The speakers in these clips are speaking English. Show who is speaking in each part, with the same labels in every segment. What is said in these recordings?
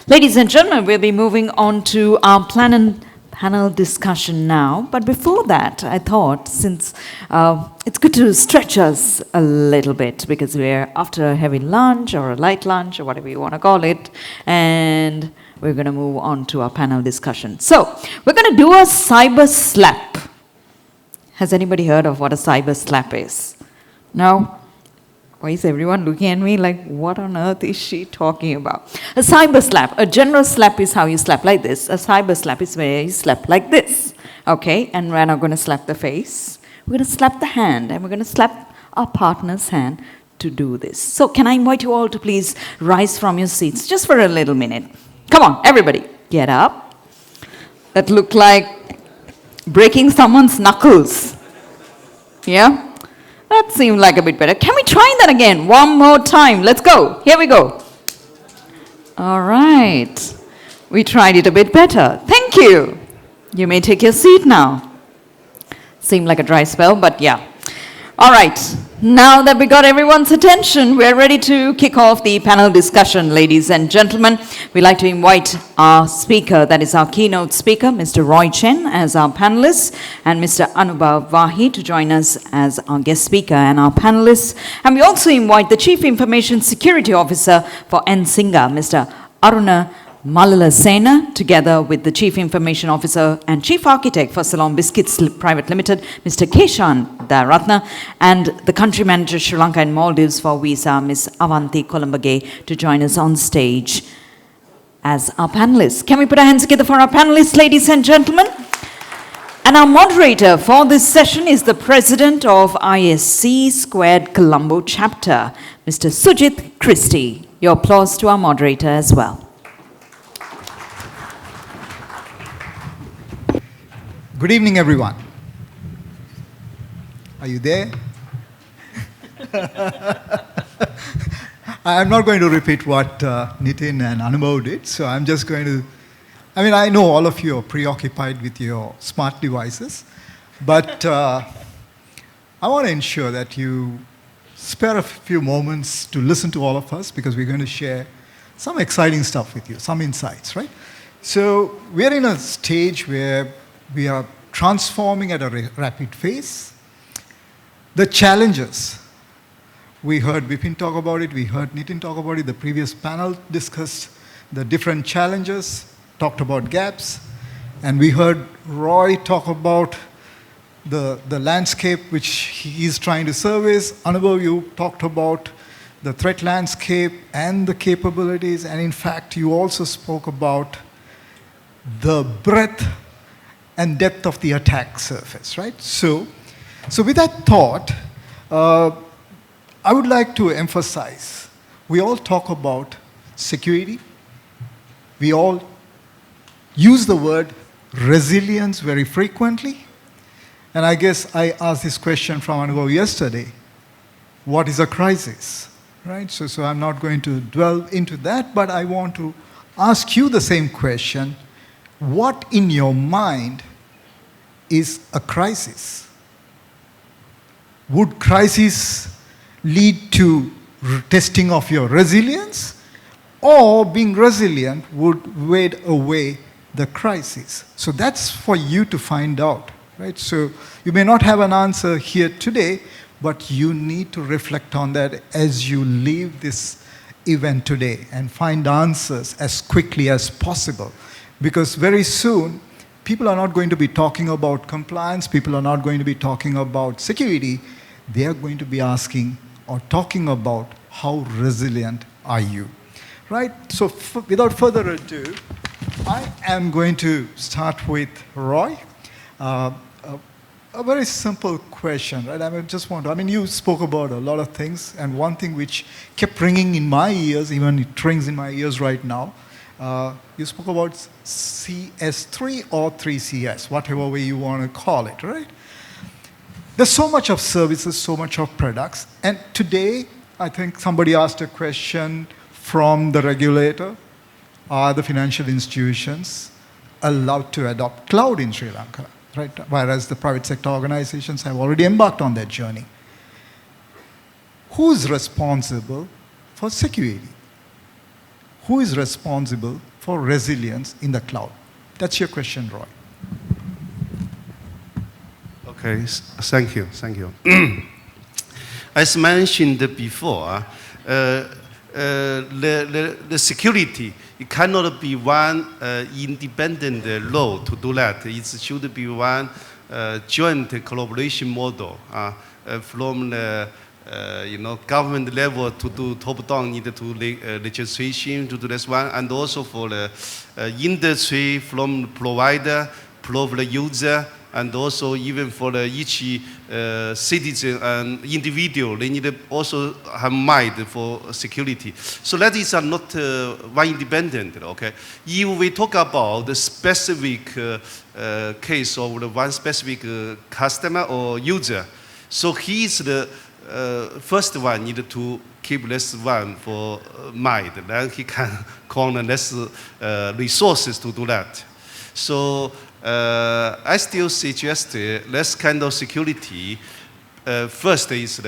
Speaker 1: Ladies and gentlemen, we'll be moving on to our panel discussion now. But before that, I thought, since it's good to stretch us a little bit because we're after a heavy lunch or a light lunch or whatever you want to call it, and we're going to move on to our panel discussion. So, we're going to do a cyber slap. Has anybody heard of what a cyber slap is? No? Why is everyone looking at me like, what on earth is she talking about? A cyber slap. A general slap is how you slap like this. A cyber slap is where you slap like this. Okay? And we're not going to slap the face. We're going to slap the hand. And we're going to slap our partner's hand to do this. So can I invite you all to please rise from your seats just for a little minute? Come on, everybody. Get up. That looked like breaking someone's knuckles. Yeah? That seemed like a bit better. Can we try that again? One more time. Let's go. Here we go. All right. We tried it a bit better. Thank you. You may take your seat now. Seemed like a dry spell, but yeah. All right. Now that we got everyone's attention, we're ready to kick off the panel discussion, ladies and gentlemen. We'd like to invite our speaker, that is our keynote speaker, Mr. Roy Chen, as our panelist, and Mr. Anubhav Vahi to join us as our guest speaker and our panelists. And we also invite the Chief Information Security Officer for NSINGA, Mr. Aruna Malalasena, together with the Chief Information Officer and Chief Architect for Ceylon Biscuits Private Limited, Mr. Keshan Daratna, and the Country Manager Sri Lanka and Maldives for Visa, Ms. Avanti Kolumbage, to join us on stage as our panelists. Can we put our hands together for our panelists, ladies and gentlemen? And our moderator for this session is the President of ISC Squared Colombo Chapter, Mr. Sujit Christie. Your applause to our moderator as well.
Speaker 2: Good evening, everyone. Are you there? I'm not going to repeat what Nitin and Anubhav did, so I'm just going to, I know all of you are preoccupied with your smart devices, but I want to ensure that you spare a few moments to listen to all of us because we're going to share some exciting stuff with you, some insights, right? So we're in a stage where we are transforming at a rapid pace. The challenges, we heard Vipin talk about it, we heard Nitin talk about it, the previous panel discussed the different challenges, talked about gaps, and we heard Roy talk about the landscape which he's trying to service. Anubhav, you talked about the threat landscape and the capabilities, and in fact, you also spoke about the breadth and depth of the attack surface, right? So with that thought, I would like to emphasize, we all talk about security. We all use the word resilience very frequently. And I guess I asked this question from Anubhav yesterday. What is a crisis, right? So I'm not going to dwell into that, but I want to ask you the same question. What in your mind is a crisis? Would crisis lead to testing of your resilience, or being resilient would wade away the crisis? So that's for you to find out, right? So you may not have an answer here today, but you need to reflect on that as you leave this event today and find answers as quickly as possible. Because very soon, people are not going to be talking about compliance, people are not going to be talking about security, they are going to be asking or talking about how resilient are you, right? So without further ado, I am going to start with Roy. A very simple question, right? You spoke about a lot of things, and one thing which kept ringing in my ears, even it rings in my ears right now, you spoke about CS3 or 3CS, whatever way you want to call it, right? There's so much of services, so much of products. And today, I think somebody asked a question from the regulator. Are the financial institutions allowed to adopt cloud in Sri Lanka, right? Whereas the private sector organizations have already embarked on that journey. Who's responsible for security? Who is responsible for resilience in the cloud? That's your question, Roy.
Speaker 3: Okay, thank you. As mentioned before, the security, it cannot be one independent law to do that. It should be one joint collaboration model from the government level to do top-down need to legislation to do this one, and also for the industry from provider, from the user, and also even for the each citizen and individual, they need to also have mind for security. So that is not one independent, okay? If we talk about the specific case of the one specific customer or user, so he is the first one need to keep less one for mind, then he can call less resources to do that. So I still suggest less kind of security. First is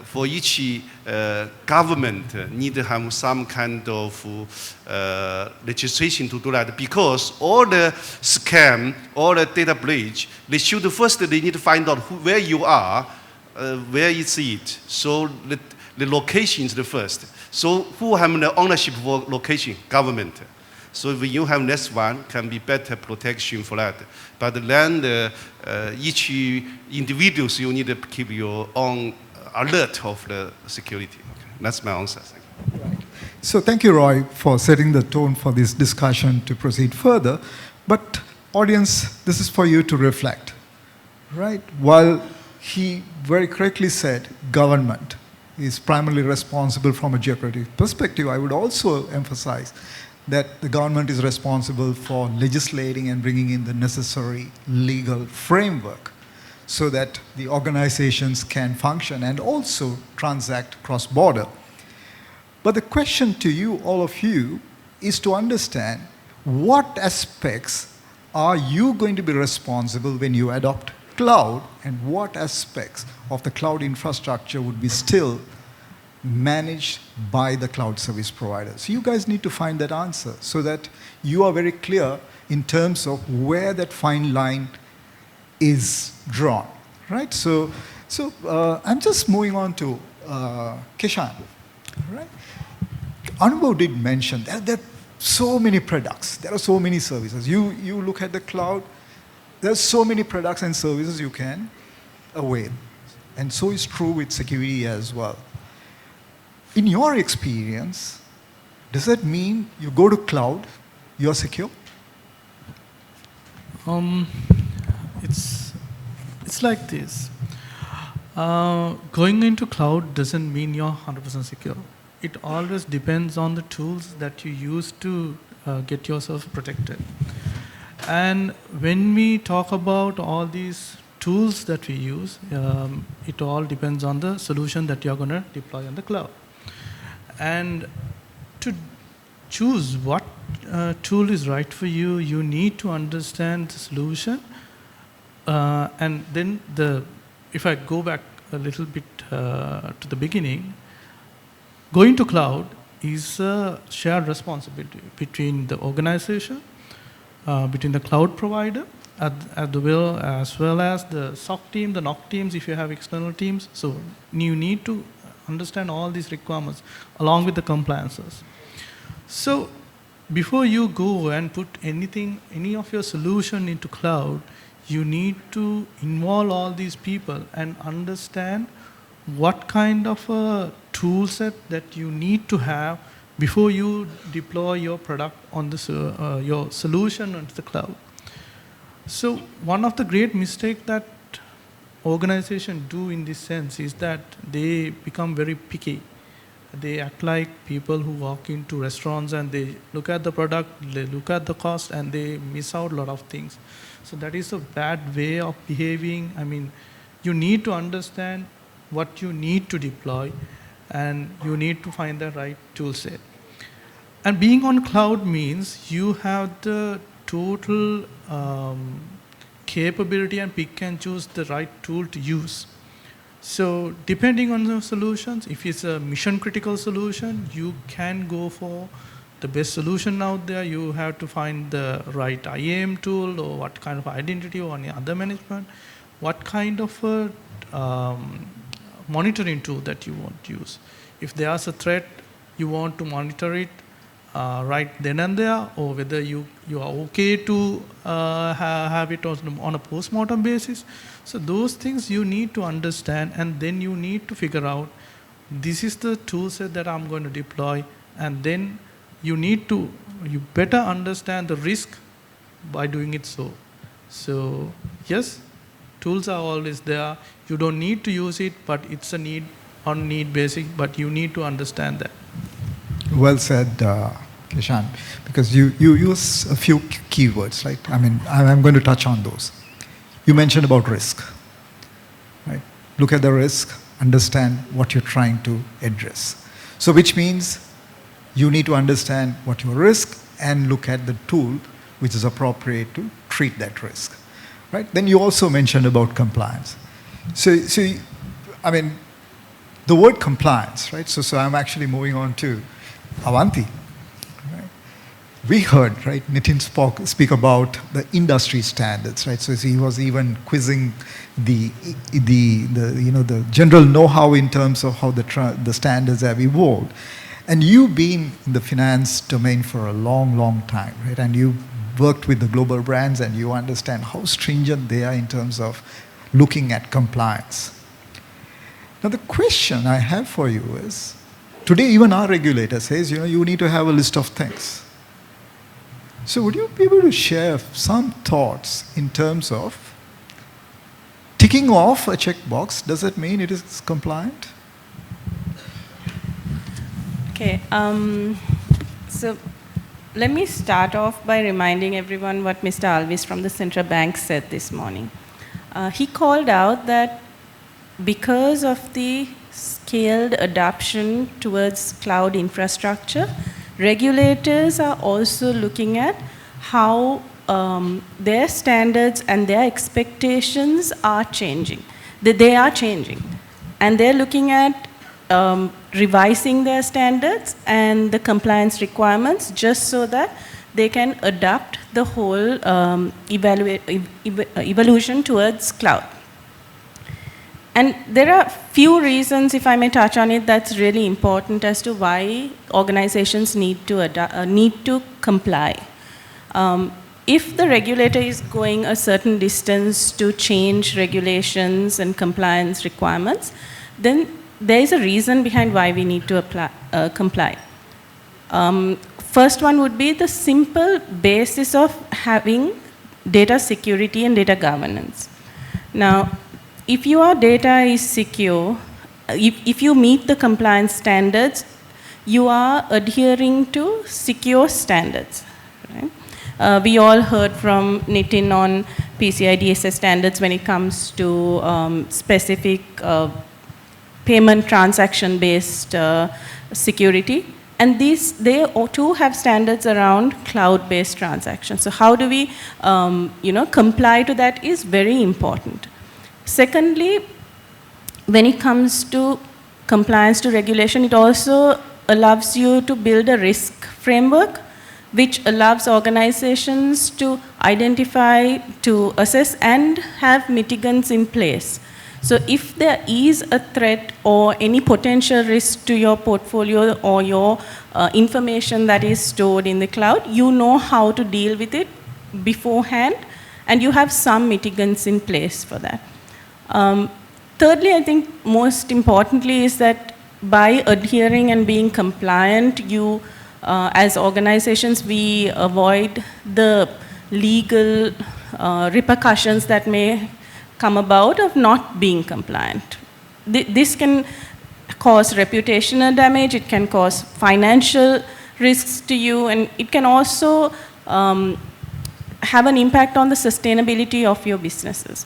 Speaker 3: for each government need to have some kind of legislation to do that, because all the scam, all the data breach, they need to find out where you are, where is it. So the location is the first. So who have the ownership for location? Government. So if you have this one, can be better protection for that. But then each individuals, you need to keep your own alert of the security. Okay. That's my answer. Thank you.
Speaker 2: Right. So thank you, Roy, for setting the tone for this discussion to proceed further. But audience, this is for you to reflect, right? While he very correctly said government is primarily responsible from a geographic perspective, I would also emphasize that the government is responsible for legislating and bringing in the necessary legal framework so that the organizations can function and also transact cross-border. But the question to you, all of you, is to understand what aspects are you going to be responsible when you adopt cloud, and what aspects of the cloud infrastructure would be still managed by the cloud service providers. You guys need to find that answer so that you are very clear in terms of where that fine line is drawn, right? So I'm just moving on to Kishan, right? Anubhav did mention that there are so many products, there are so many services. You look at the cloud, there are so many products and services you can avail. And so is true with security as well. In your experience, does that mean you go to cloud, you're secure?
Speaker 4: It's like this. Going into cloud doesn't mean you're 100% secure. It always depends on the tools that you use to get yourself protected. And when we talk about all these tools that we use, it all depends on the solution that you're going to deploy on the cloud. And to choose what tool is right for you, you need to understand the solution. And then if I go back a little bit to the beginning, going to cloud is a shared responsibility between the organization, between the cloud provider, as well as the SOC team, the NOC teams, if you have external teams. So you need to understand all these requirements along with the compliances. So before you go and put any of your solution into cloud, you need to involve all these people and understand what kind of a tool set that you need to have before you deploy your product on your solution onto the cloud. So one of the great mistakes that organizations do in this sense is that they become very picky. They act like people who walk into restaurants and they look at the product, they look at the cost, and they miss out a lot of things. So that is a bad way of behaving. I mean, you need to understand what you need to deploy, and you need to find the right tool set. And being on cloud means you have the total capability and pick and choose the right tool to use. So depending on the solutions, if it's a mission critical solution, you can go for the best solution out there. You have to find the right IAM tool, or what kind of identity or any other management, what kind of a monitoring tool that you want to use. If there's a threat, you want to monitor it right then and there, or whether you are okay to have it on a post-mortem basis. So those things you need to understand, and then you need to figure out, this is the tool set that I'm going to deploy, and then you better understand the risk by doing it so. So yes, tools are always there. You don't need to use it, but it's a on need basis, but you need to understand that.
Speaker 2: Well said, Kishan, because you use a few keywords, right? I mean, I'm going to touch on those. You mentioned about risk, right? Look at the risk, understand what you're trying to address. So which means you need to understand what your risk and look at the tool which is appropriate to treat that risk, right? Then you also mentioned about compliance. So I mean, the word compliance, right? So I'm actually moving on to Avanti. Right? We heard, right, Nitin speak about the industry standards, right? So he was even quizzing the general know-how in terms of how the standards have evolved. And you've been in the finance domain for a long, long time, right? And you worked with the global brands, and you understand how stringent they are in terms of looking at compliance. Now the question I have for you is, today even our regulator says, you need to have a list of things. So would you be able to share some thoughts in terms of ticking off a checkbox? Does it mean it is compliant?
Speaker 5: Okay, so let me start off by reminding everyone what Mr. Alvis from the Central Bank said this morning. He called out that because of the scaled adoption towards cloud infrastructure, regulators are also looking at how their standards and their expectations are changing. They are changing. And they're looking at revising their standards and the compliance requirements just so that they can adapt the whole evolution towards cloud. And there are few reasons, if I may touch on it, that's really important as to why organizations need to comply. If the regulator is going a certain distance to change regulations and compliance requirements, then there is a reason behind why we need to comply. First one would be the simple basis of having data security and data governance. Now, if your data is secure, if you meet the compliance standards, you are adhering to secure standards. Right? We all heard from Nitin on PCI DSS standards when it comes to specific payment transaction-based security. And they too have standards around cloud-based transactions. So how do we comply to that is very important. Secondly, when it comes to compliance to regulation, it also allows you to build a risk framework which allows organizations to identify, to assess, and have mitigants in place. So if there is a threat or any potential risk to your portfolio or your information that is stored in the cloud, you know how to deal with it beforehand, and you have some mitigants in place for that. Thirdly, I think most importantly is that by adhering and being compliant, you, as organizations, we avoid the legal repercussions that may come about of not being compliant. This can cause reputational damage, it can cause financial risks to you, and it can also have an impact on the sustainability of your businesses.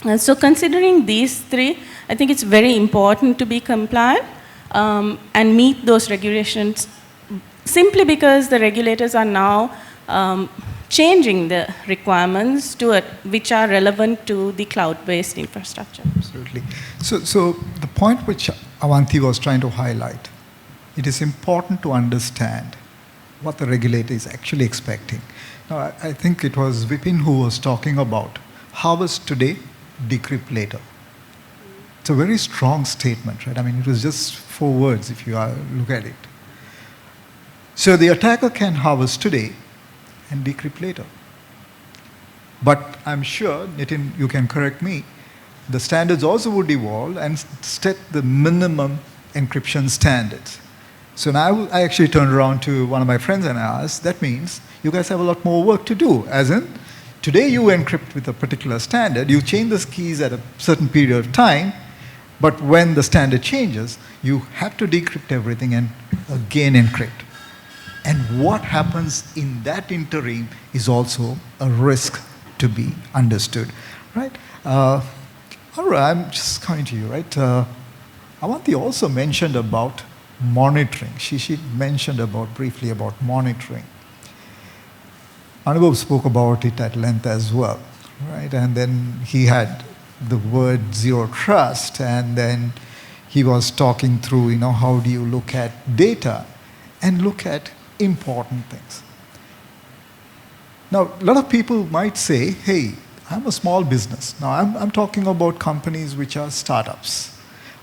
Speaker 5: And so considering these three, I think it's very important to be compliant and meet those regulations, simply because the regulators are now changing the requirements to which are relevant to the cloud-based infrastructure.
Speaker 2: Absolutely. So the point which Avanti was trying to highlight, it is important to understand what the regulator is actually expecting. Now, I think it was Vipin who was talking about harvest today, decrypt later. It's a very strong statement, right? I mean, it was just 4 words if you look at it. So the attacker can harvest today and decrypt later. But I'm sure, Nitin, you can correct me, the standards also would evolve and set the minimum encryption standards. So now I actually turned around to one of my friends and I asked, that means you guys have a lot more work to do, as in, today you encrypt with a particular standard, you change the keys at a certain period of time, but when the standard changes, you have to decrypt everything and again encrypt. And what happens in that interim is also a risk to be understood, right? All right, I'm just coming to you, right? Avanti also mentioned about monitoring. She mentioned briefly about monitoring. Anubhav spoke about it at length as well, right? And then he had the word zero trust, and then he was talking through, how do you look at data and look at important things. Now, a lot of people might say, hey, I'm a small business. Now, I'm talking about companies which are startups.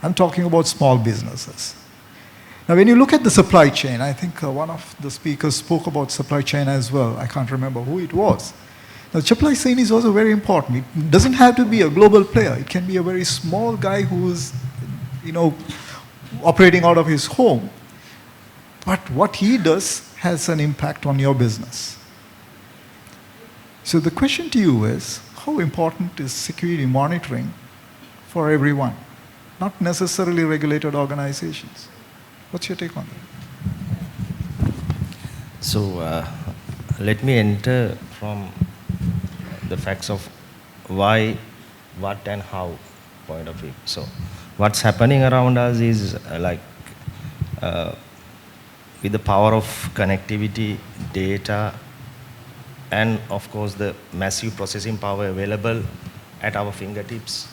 Speaker 2: I'm talking about small businesses. Now, when you look at the supply chain, I think one of the speakers spoke about supply chain as well. I can't remember who it was. Now, supply chain is also very important. It doesn't have to be a global player. It can be a very small guy who's, operating out of his home. But what he does has an impact on your business. So the question to you is, how important is security monitoring for everyone, not necessarily regulated organizations? What's your take on that?
Speaker 6: So let me enter from the facts of why, what and how point of view. So what's happening around us is with the power of connectivity, data, and of course the massive processing power available at our fingertips.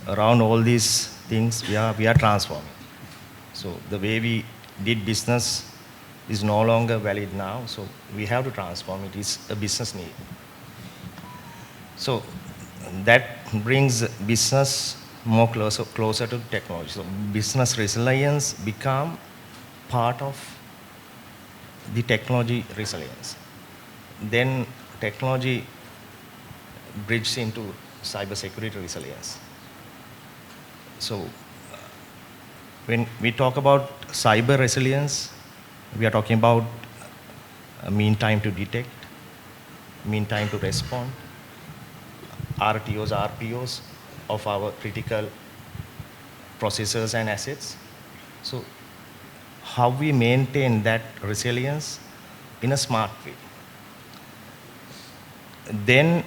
Speaker 6: Around all these things, we are transforming. So the way we did business is no longer valid now, so we have to transform. It is a business need. So that brings business more closer to technology. So business resilience become part of the technology resilience. Then technology bridges into cybersecurity resilience. So when we talk about cyber resilience, we are talking about mean time to detect, mean time to respond, RTOs, RPOs of our critical processors and assets. So how we maintain that resilience in a smart way. Then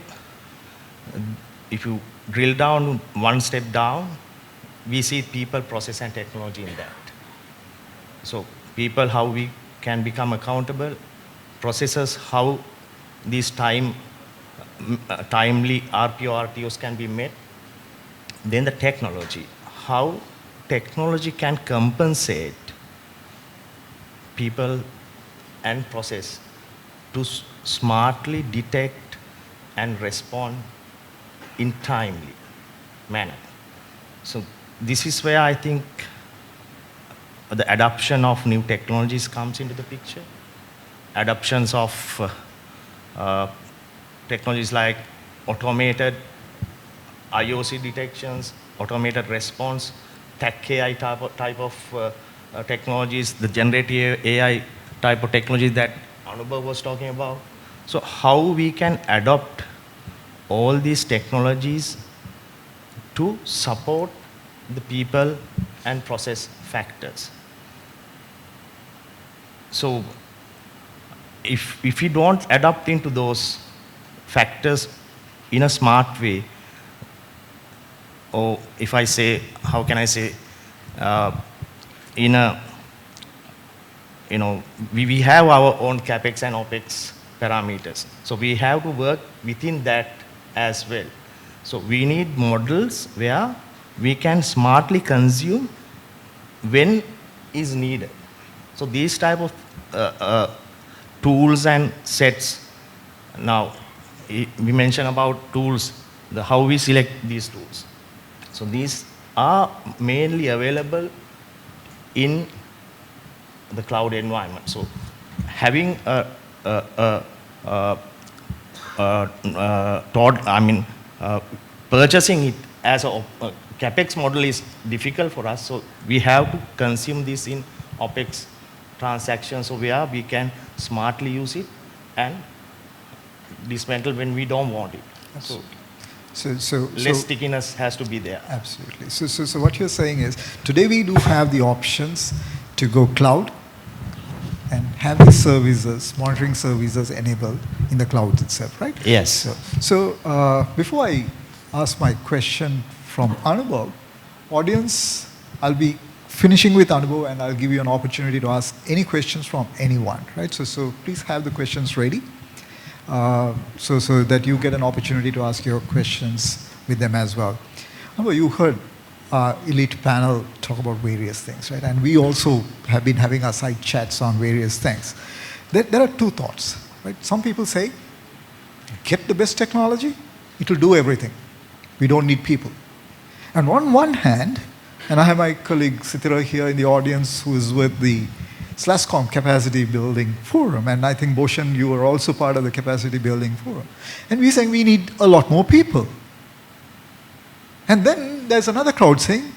Speaker 6: if you drill down one step down, we see people, process, and technology in that. So people, how we can become accountable, processes, how these timely RPO, RTOs can be met. Then the technology, how technology can compensate people and process to smartly detect and respond in timely manner. So this is where I think the adoption of new technologies comes into the picture. Adoptions of technologies like automated IOC detections, automated response, tech AI type of technologies, the generative AI type of technology that Anubhav was talking about. So how we can adopt all these technologies to support the people and process factors. So if we don't adapt into those factors in a smart way, or if I say, how can I say, we have our own CapEx and OpEx parameters. So we have to work within that as well. So we need models where we can smartly consume when is needed. So these type of tools and sets. Now, we mentioned about tools, how we select these tools. So these are mainly available in the cloud environment. So having purchasing it as a capex model is difficult for us. So we have to consume this in opex transactions, so where we can smartly use it and dismantle when we don't want it. So less stickiness has to be there.
Speaker 2: Absolutely. So what you're saying is, today we do have the options to go cloud and have the services, monitoring services enabled in the cloud itself, right?
Speaker 6: Yes.
Speaker 2: So before I ask my question from Anubhav, audience, I'll be finishing with Anubhav and I'll give you an opportunity to ask any questions from anyone, right? So please have the questions ready. So that you get an opportunity to ask your questions with them as well. You heard our elite panel talk about various things, right? And we also have been having our side chats on various things. There are two thoughts, right? Some people say, get the best technology, it will do everything. We don't need people. And on one hand, and I have my colleague Sitira here in the audience who is with the SLASCOM Capacity Building Forum, and I think Boshan, you are also part of the Capacity Building Forum. And we're saying we need a lot more people. And then there's another crowd saying,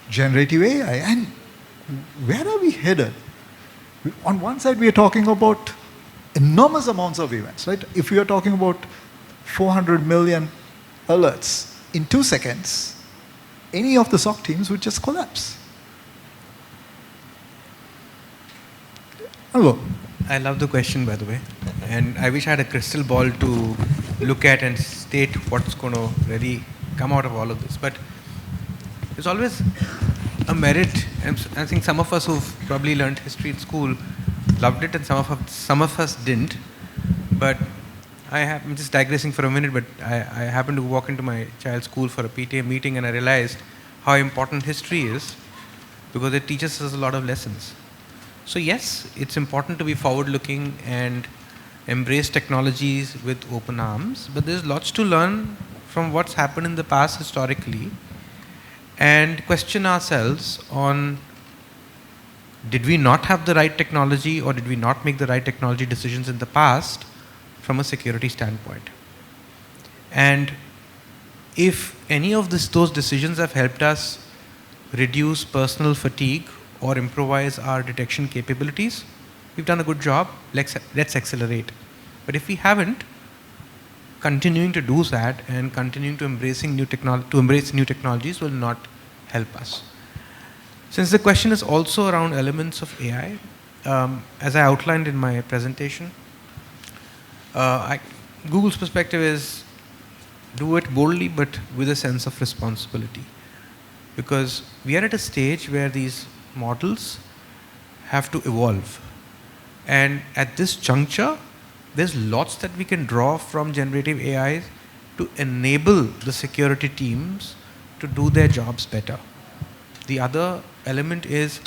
Speaker 2: generative AI, and where are we headed? On one side, we are talking about enormous amounts of events, right? If we are talking about 400 million alerts in 2 seconds, any of the SOC teams would just collapse. Hello.
Speaker 7: I love the question, by the way. And I wish I had a crystal ball to look at and state what's going to really come out of all of this. But there's always a merit. And I think some of us who've probably learned history in school loved it, and some of us didn't. But I'm just digressing for a minute, but I happened to walk into my child's school for a PTA meeting, and I realized how important history is, because it teaches us a lot of lessons. So yes, it's important to be forward-looking and embrace technologies with open arms, but there's lots to learn from what's happened in the past historically and question ourselves on, did we not have the right technology, or did we not make the right technology decisions in the past from a security standpoint? And if any of those decisions have helped us reduce personal fatigue or improvise our detection capabilities, we've done a good job. Let's accelerate. But if we haven't, continuing to do that and continuing to embrace new technologies will not help us. Since the question is also around elements of AI, as I outlined in my presentation, Google's perspective is do it boldly but with a sense of responsibility. Because we are at a stage where these models have to evolve. And at this juncture, there's lots that we can draw from generative AI to enable the security teams to do their jobs better. The other element is,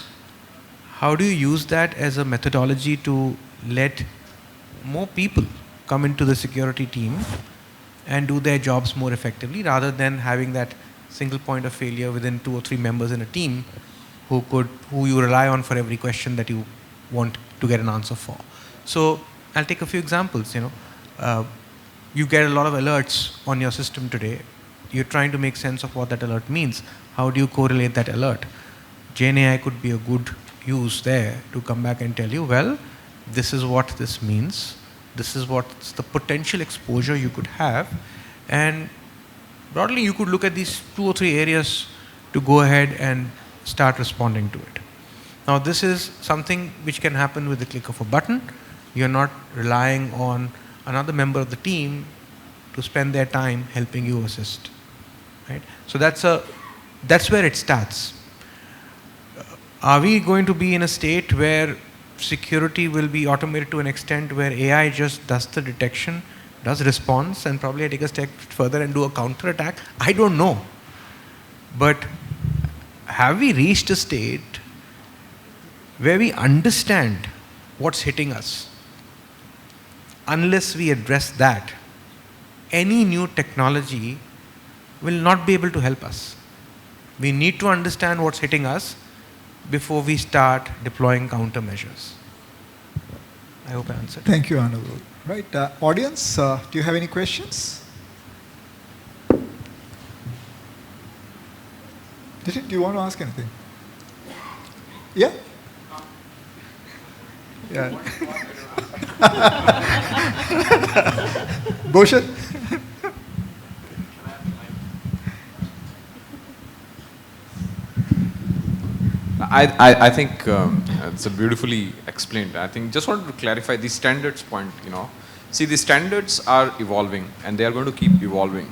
Speaker 7: how do you use that as a methodology to let more people come into the security team and do their jobs more effectively, rather than having that single point of failure within 2 or 3 members in a team who you rely on for every question that you want to get an answer for. So I'll take a few examples. You get a lot of alerts on your system today. You're trying to make sense of what that alert means. How do you correlate that alert? GenAI could be a good use there to come back and tell you, well, this is what this means. This is what's the potential exposure you could have. And broadly, you could look at these 2 or 3 areas to go ahead and start responding to it. Now, this is something which can happen with the click of a button. You're not relying on another member of the team to spend their time helping you assist. Right? So that's where it starts. Are we going to be in a state where security will be automated to an extent where AI just does the detection, does response, and probably take a step further and do a counter attack? I don't know. But have we reached a state where we understand what's hitting us? unless we address that, any new technology will not be able to help us. We need to understand what's hitting us before we start deploying countermeasures. I hope I answered.
Speaker 2: Thank you, Anubhav. Right, audience, do you have any questions? Do you want to ask anything? Yeah? Yeah. Bhushan?
Speaker 8: I think it's a beautifully explained. I think just wanted to clarify the standards point, See, the standards are evolving and they are going to keep evolving.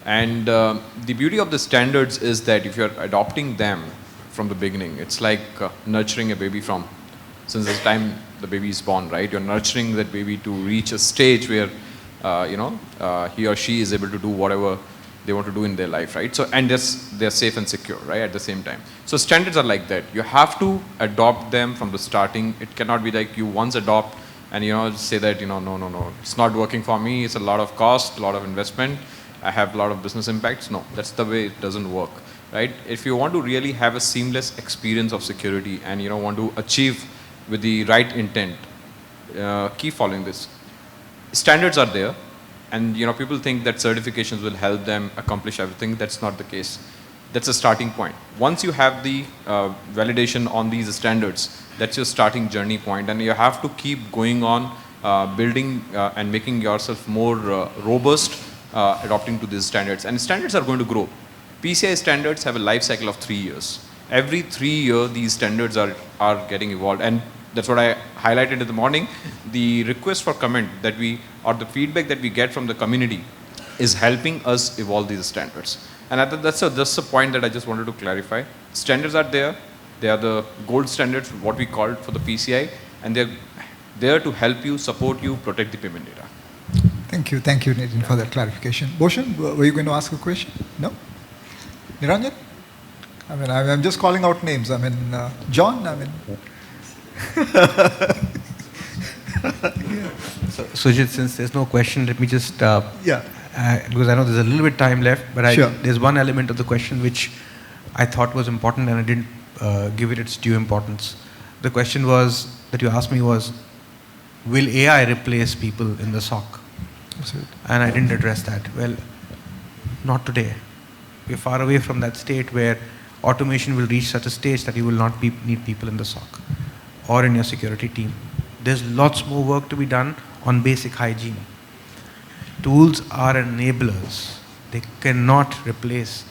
Speaker 8: And the beauty of the standards is that if you're adopting them from the beginning, it's like nurturing a baby since the time the baby is born, right? You're nurturing that baby to reach a stage where, he or she is able to do whatever they want to do in their life, right? So, and they're safe and secure, right, at the same time. So standards are like that. You have to adopt them from the starting. It cannot be like you once adopt and, say that, no, it's not working for me. It's a lot of cost, a lot of investment. I have a lot of business impacts. No, that's the way it doesn't work, right? If you want to really have a seamless experience of security and, want to achieve with the right intent, keep following this. Standards are there. And people think that certifications will help them accomplish everything. That's not the case. That's a starting point. Once you have the validation on these standards, that's your starting journey point. And you have to keep going on building and making yourself more robust, adopting to these standards. And standards are going to grow. PCI standards have a life cycle of 3 years. Every 3 years, these standards are getting evolved. And that's what I highlighted in the morning. The request for comment or the feedback that we get from the community is helping us evolve these standards. And that's a point that I just wanted to clarify. Standards are there. They are the gold standards, what we called for the PCI, and they're there to help you, support you, protect the payment data.
Speaker 2: Thank you, Nitin, for that clarification. Bhushan, were you going to ask a question? No? Niranjan? I'm just calling out names. John,
Speaker 7: So, Sujit, since there's no question, let me just,
Speaker 2: yeah.
Speaker 7: Because I know there's a little bit time left, but
Speaker 2: Sure.
Speaker 7: There's one element of the question which I thought was important and I didn't give it its due importance. The question that you asked me was, will AI replace people in the SOC?
Speaker 2: Absolutely.
Speaker 7: And I didn't address that. Well, not today. We're far away from that state where automation will reach such a stage that you will not need people in the SOC or in your security team. There's lots more work to be done on basic hygiene. Tools are enablers. They cannot replace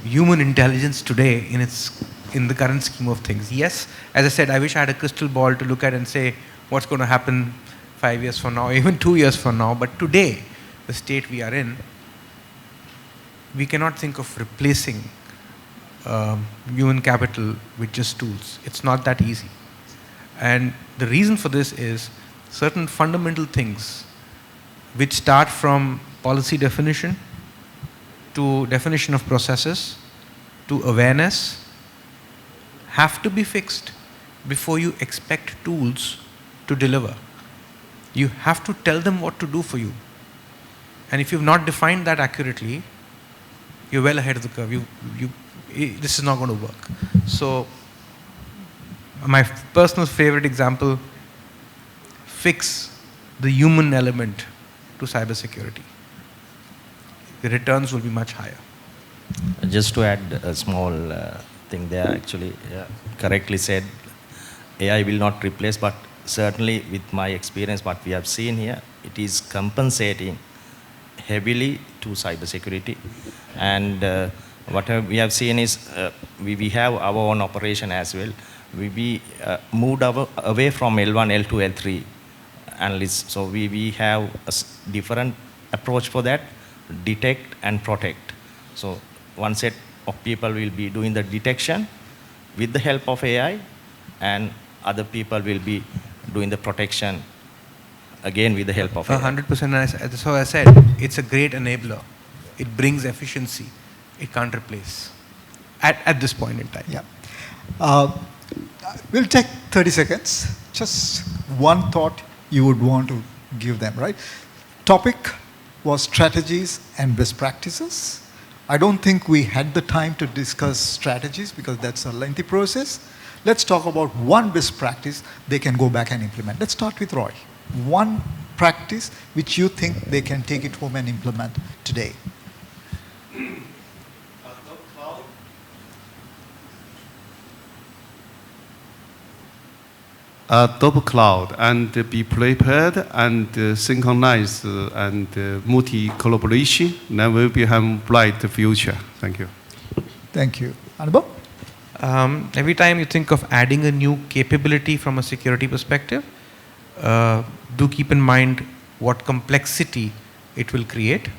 Speaker 7: human intelligence today in the current scheme of things. Yes, as I said, I wish I had a crystal ball to look at and say what's going to happen 5 years from now, even 2 years from now. But today, the state we are in, we cannot think of replacing human capital with just tools. It's not that easy. And the reason for this is certain fundamental things which start from policy definition to definition of processes to awareness have to be fixed before you expect tools to deliver. You have to tell them what to do for you. And if you've not defined that accurately, you're well ahead of the curve. This is not going to work. So my personal favorite example, fix the human element to cybersecurity. The returns will be much higher.
Speaker 9: Just to add a small thing there, actually, correctly said, AI will not replace, but certainly with my experience, what we have seen here, it is compensating heavily to cybersecurity. And what we have seen is we have our own operation as well. We moved away from L1, L2, L3 analysts. So we have a different approach for that, detect and protect. So one set of people will be doing the detection with the help of AI, and other people will be doing the protection again with the help of AI.
Speaker 7: 100%. So I said, it's a great enabler. It brings efficiency. It can't replace at this point in time.
Speaker 2: Yeah. We'll take 30 seconds. Just one thought you would want to give them, right? Topic was strategies and best practices. I don't think we had the time to discuss strategies because that's a lengthy process. Let's talk about one best practice they can go back and implement. Let's start with Roy. One practice which you think they can take it home and implement today.
Speaker 3: Adobe Cloud and be prepared and synchronize and multi-collaboration. Then we will have a bright future. Thank you.
Speaker 2: Thank you. Anubhav?
Speaker 7: Every time you think of adding a new capability from a security perspective, do keep in mind what complexity it will create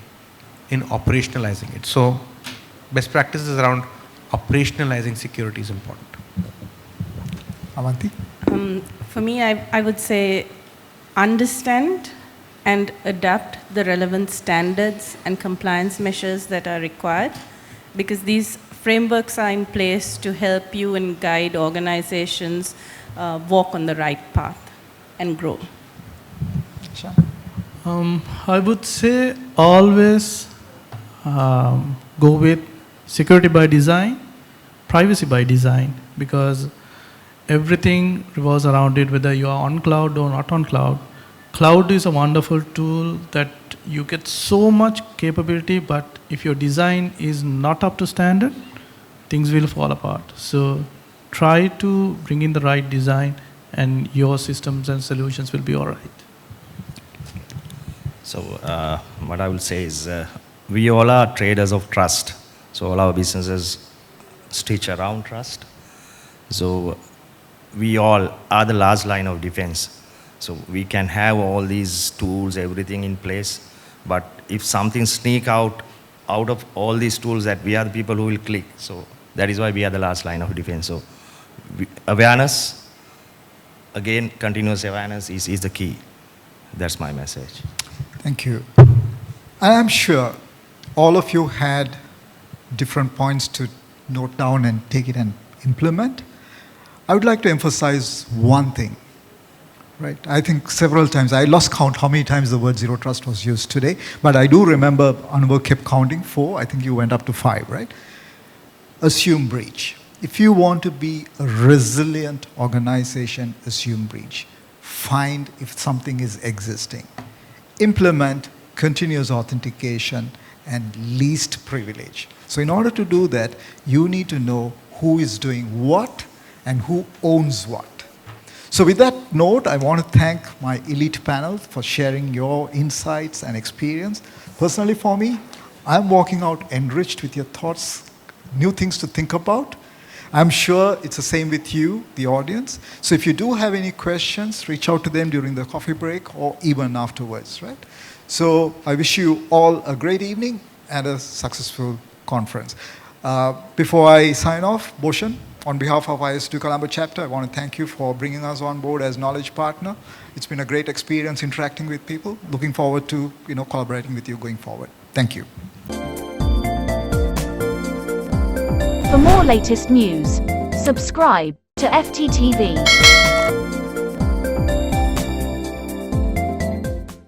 Speaker 7: in operationalizing it. So best practices around operationalizing security is important.
Speaker 2: Avanti?
Speaker 5: For me, I would say understand and adapt the relevant standards and compliance measures that are required, because these frameworks are in place to help you and guide organizations walk on the right path and grow.
Speaker 4: I would say always go with security by design, privacy by design, because everything revolves around it, whether you are on cloud or not on cloud. Cloud is a wonderful tool that you get so much capability, but if your design is not up to standard, things will fall apart. So try to bring in the right design and your systems and solutions will be all right.
Speaker 9: So what I will say is we all are traders of trust. So all our businesses stitch around trust. So we all are the last line of defense. So we can have all these tools, everything in place, but if something sneak out of all these tools, that we are the people who will click. So that is why we are the last line of defense. So awareness, again, continuous awareness is the key. That's my message.
Speaker 2: Thank you. I am sure all of you had different points to note down and take it and implement. I would like to emphasize one thing, right? I think several times, I lost count how many times the word zero trust was used today, but I do remember Anubhav kept counting 4, I think you went up to 5, right? Assume breach. If you want to be a resilient organization, assume breach. Find if something is existing. Implement continuous authentication and least privilege. So in order to do that, you need to know who is doing what and who owns what. So with that note, I want to thank my elite panel for sharing your insights and experience. Personally for me, I'm walking out enriched with your thoughts, new things to think about. I'm sure it's the same with you, the audience. So if you do have any questions, reach out to them during the coffee break or even afterwards, right? So I wish you all a great evening and a successful conference. Before I sign off, Bhushan, on behalf of ISU Colombo chapter, I want to thank you for bringing us on board as knowledge partner. It's been a great experience interacting with people. Looking forward to collaborating with you going forward. Thank you.
Speaker 10: For more latest news, subscribe to FTTV.